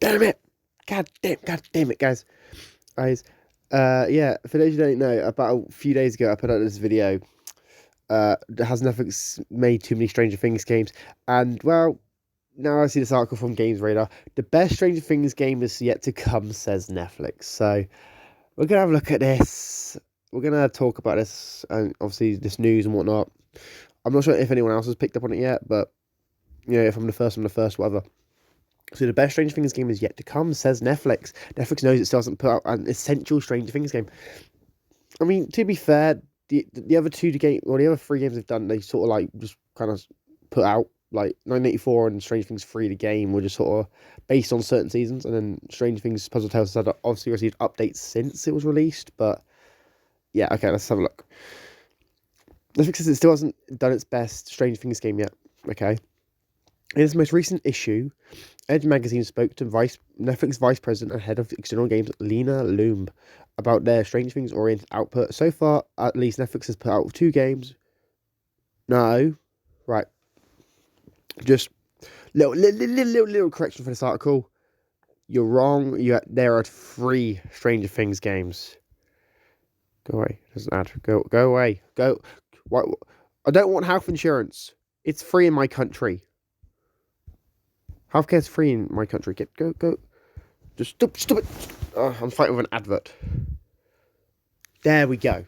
damn it! God damn it, guys. Yeah. For those who don't know, about a few days ago, I put out this video. Has Netflix made too many Stranger Things games? And well, now I see this article from Games Radar. The best Stranger Things game is yet to come, says Netflix. So we're gonna have a look at this. We're gonna talk about this and obviously this news and whatnot. I'm not sure if anyone else has picked up on it yet, but if I'm the first, I'm the first, whatever. So the best Stranger Things game is yet to come, says Netflix. Netflix knows it still hasn't put out an essential Stranger Things game. I mean, to be fair, the other the other three games they've done, they sort of like just kind of put out like 1984 and Stranger Things 3, the game, were just sort of based on certain seasons, and then Stranger Things Puzzle Tales has obviously received updates since it was released. But yeah, okay, let's have a look. Netflix says it still hasn't done its best Stranger Things game yet. Okay. In its most recent issue, Edge magazine spoke to Netflix vice president and head of external games Lena Loomb about their Stranger Things oriented output. So far, at least, Netflix has put out 2 games. No, right. Just little correction for this article. You're wrong. There are 3 Stranger Things games. Go away. Doesn't add. Go away. Go. What? I don't want health insurance. It's free in my country. Healthcare's free in my country. Go. Just stop it. Oh, I'm fighting with an advert. There we go.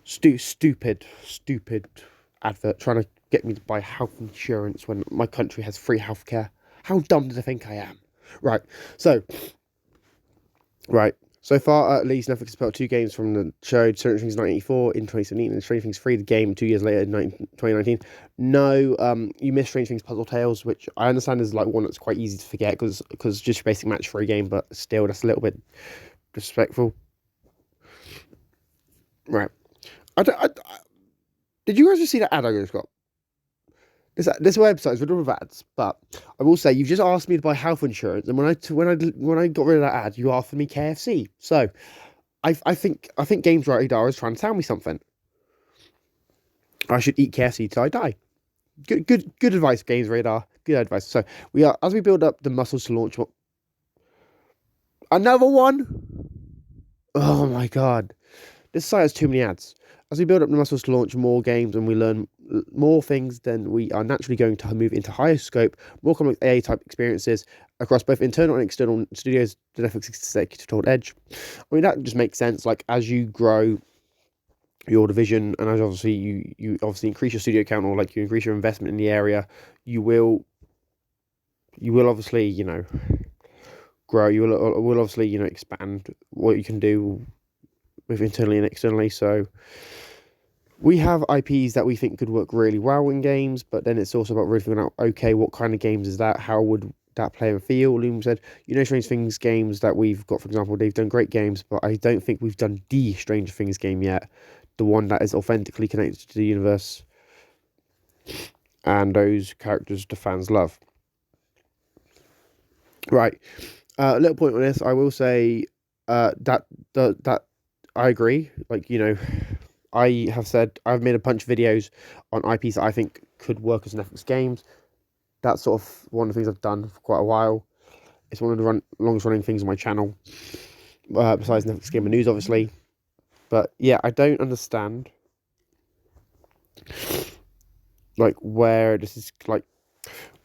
Stupid advert trying to get me to buy health insurance when my country has free healthcare. How dumb do they think I am? Right. So far, at least, Netflix has put out 2 games from the show, Stranger Things 1984 in 2017 and Stranger Things 3, the game, 2 years later in 2019. No, you missed Stranger Things Puzzle Tales, which I understand is like one that's quite easy to forget because just your basic match for a game, but still, that's a little bit disrespectful. Right. Did you guys just see that ad I just got? This website is riddled with ads, but I will say you've just asked me to buy health insurance, and when I got rid of that ad, you offered me KFC. So, I think Games Radar is trying to tell me something. I should eat KFC till I die. Good advice, Games Radar. Good advice. So as we build up the muscles to launch another one. Oh my god, this site has too many ads. As we build up the muscles to launch more games and we learn more things, then we are naturally going to move into higher scope, more complex AA type experiences across both internal and external studios, the Netflix executive told Edge. I mean, that just makes sense. Like, as you grow your division and as obviously you obviously increase your studio count, or like you increase your investment in the area, you will obviously, grow. You will obviously, expand what you can do with internally and externally. So we have IPs that we think could work really well in games, but then it's also about really figuring out, okay, what kind of games is that? How would that play and feel? Loom said, Stranger Things games that we've got, for example, they've done great games, but I don't think we've done the Stranger Things game yet, the one that is authentically connected to the universe and those characters the fans love. Right. A little point on this, I will say that I agree. Like, I have said I've made a bunch of videos on IPs that I think could work as Netflix games. That's sort of one of the things I've done for quite a while. It's one of the longest running things on my channel, besides Netflix Gamer News, obviously. But yeah, I don't understand like where this is like.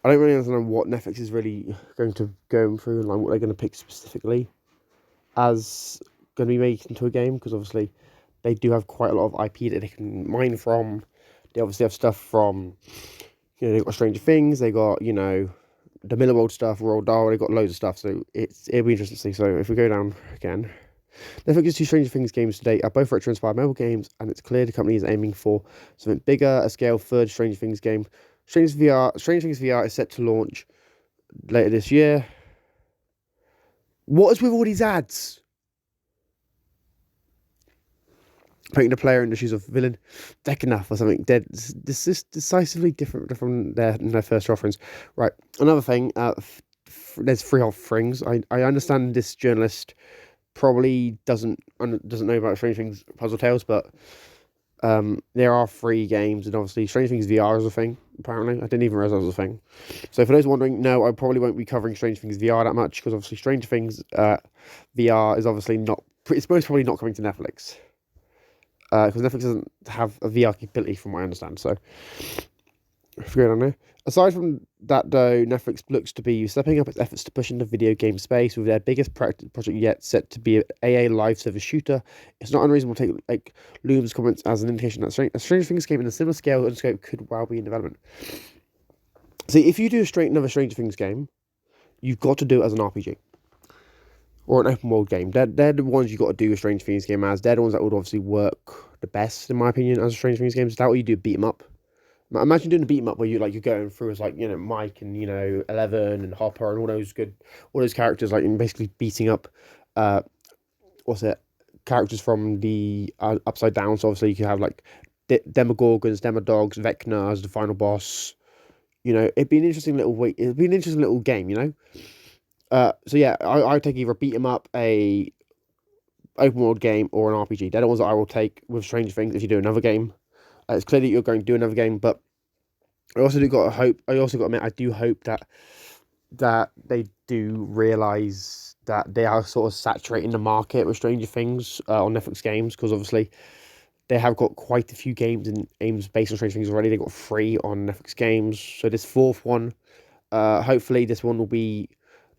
I don't really understand what Netflix is really going to go through and like what they're going to pick specifically as going to be made into a game, because obviously they do have quite a lot of IP that they can mine from. They obviously have stuff from, they've got Stranger Things, they got, the Millerworld stuff, Roald Dahl, they've got loads of stuff, so it'll be interesting to see. So if we go down again, Netflix's 2 Stranger Things games to date are both retro-inspired mobile games, and it's clear the company is aiming for something bigger, a scale third Stranger Things game. Stranger Things VR is set to launch later this year. What is with all these ads? Putting the player in the shoes of villain, Decanath or something dead. This is decisively different from their first offerings. Right. Another thing, there's 3 offerings. I understand this journalist probably doesn't know about Stranger Things Puzzle Tales, but there are 3 games, and obviously Stranger Things VR is a thing. apparently. I didn't even realize that was a thing. So for those wondering, no, I probably won't be covering Stranger Things VR that much, because obviously Stranger Things VR is obviously not, it's most probably not coming to Netflix. Because Netflix doesn't have a VR capability from what I understand, so going on there. Aside from that, though, Netflix looks to be stepping up its efforts to push into video game space, with their biggest project yet set to be an AA live service shooter. It's not unreasonable to take like Loom's comments as an indication that a Stranger Things game in a similar scale and scope could well be in development. See, if you do another Stranger Things game, you've got to do it as an RPG or an open world game. They're the ones you've got to do a Stranger Things game as. They're the ones that would obviously work the best, in my opinion, as a Stranger Things game. Is that what you do? Beat them up. Imagine doing a beat 'em up where you're going through as Mike and Eleven and Hopper and all those characters, like, and basically beating up characters from the Upside Down. So obviously you can have like Demogorgons, Demodogs, Vecna as the final boss. It'd be an interesting little game. So yeah, I take either beat 'em up, a open world game, or an RPG. They're the ones that I will take with Stranger Things if you do another game. It's clear that you're going to do another game, but I also got to admit, I do hope that they do realise that they are sort of saturating the market with Stranger Things on Netflix games, because obviously they have got quite a few games based on Stranger Things already. They got 3 on Netflix games, so this 4th one, hopefully this one will be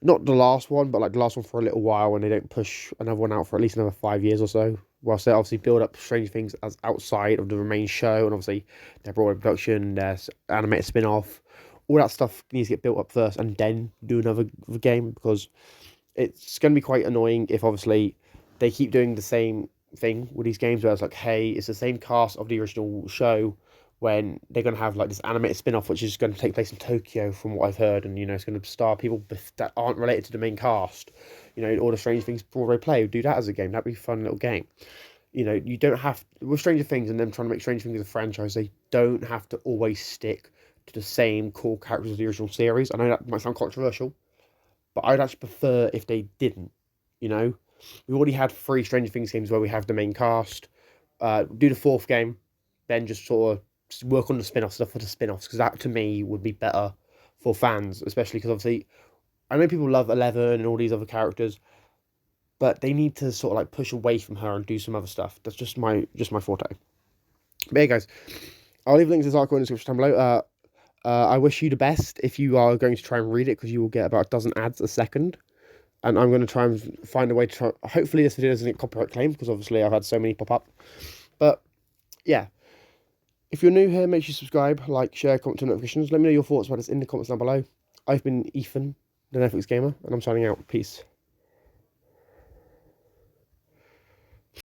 not the last one, but like the last one for a little while, and they don't push another one out for at least another 5 years or so, whilst they obviously build up Stranger Things as outside of the main show, and obviously their broader production, their animated spin-off, all that stuff needs to get built up first, and then do another game, because it's going to be quite annoying if obviously they keep doing the same thing with these games, where it's like, hey, it's the same cast of the original show, when they're going to have like this animated spin-off which is going to take place in Tokyo, from what I've heard, and it's going to star people that aren't related to the main cast. All the Stranger Things Broadway play, do that as a game. That'd be a fun little game. You don't have, with Stranger Things and them trying to make Stranger Things a franchise, they don't have to always stick to the same core characters of the original series. I know that might sound controversial, but I'd actually prefer if they didn't. We've already had 3 Stranger Things games where we have the main cast. Do the 4th game, then just sort of work on the spin-off stuff for the spin-offs, because that to me would be better for fans, especially because obviously I know people love Eleven and all these other characters, but they need to sort of like push away from her and do some other stuff. That's just my forte. But yeah, guys, I'll leave links to this article in the description down below. I wish you the best if you are going to try and read it, because you will get about a dozen ads a second. And I'm going to try and find a way to hopefully this video doesn't get copyright claimed, because obviously I've had so many pop up. But yeah, if you're new here, make sure you subscribe, like, share, comment, turn notifications. Let me know your thoughts about this in the comments down below. I've been Ethan, the Netflix Gamer, and I'm signing out. Peace.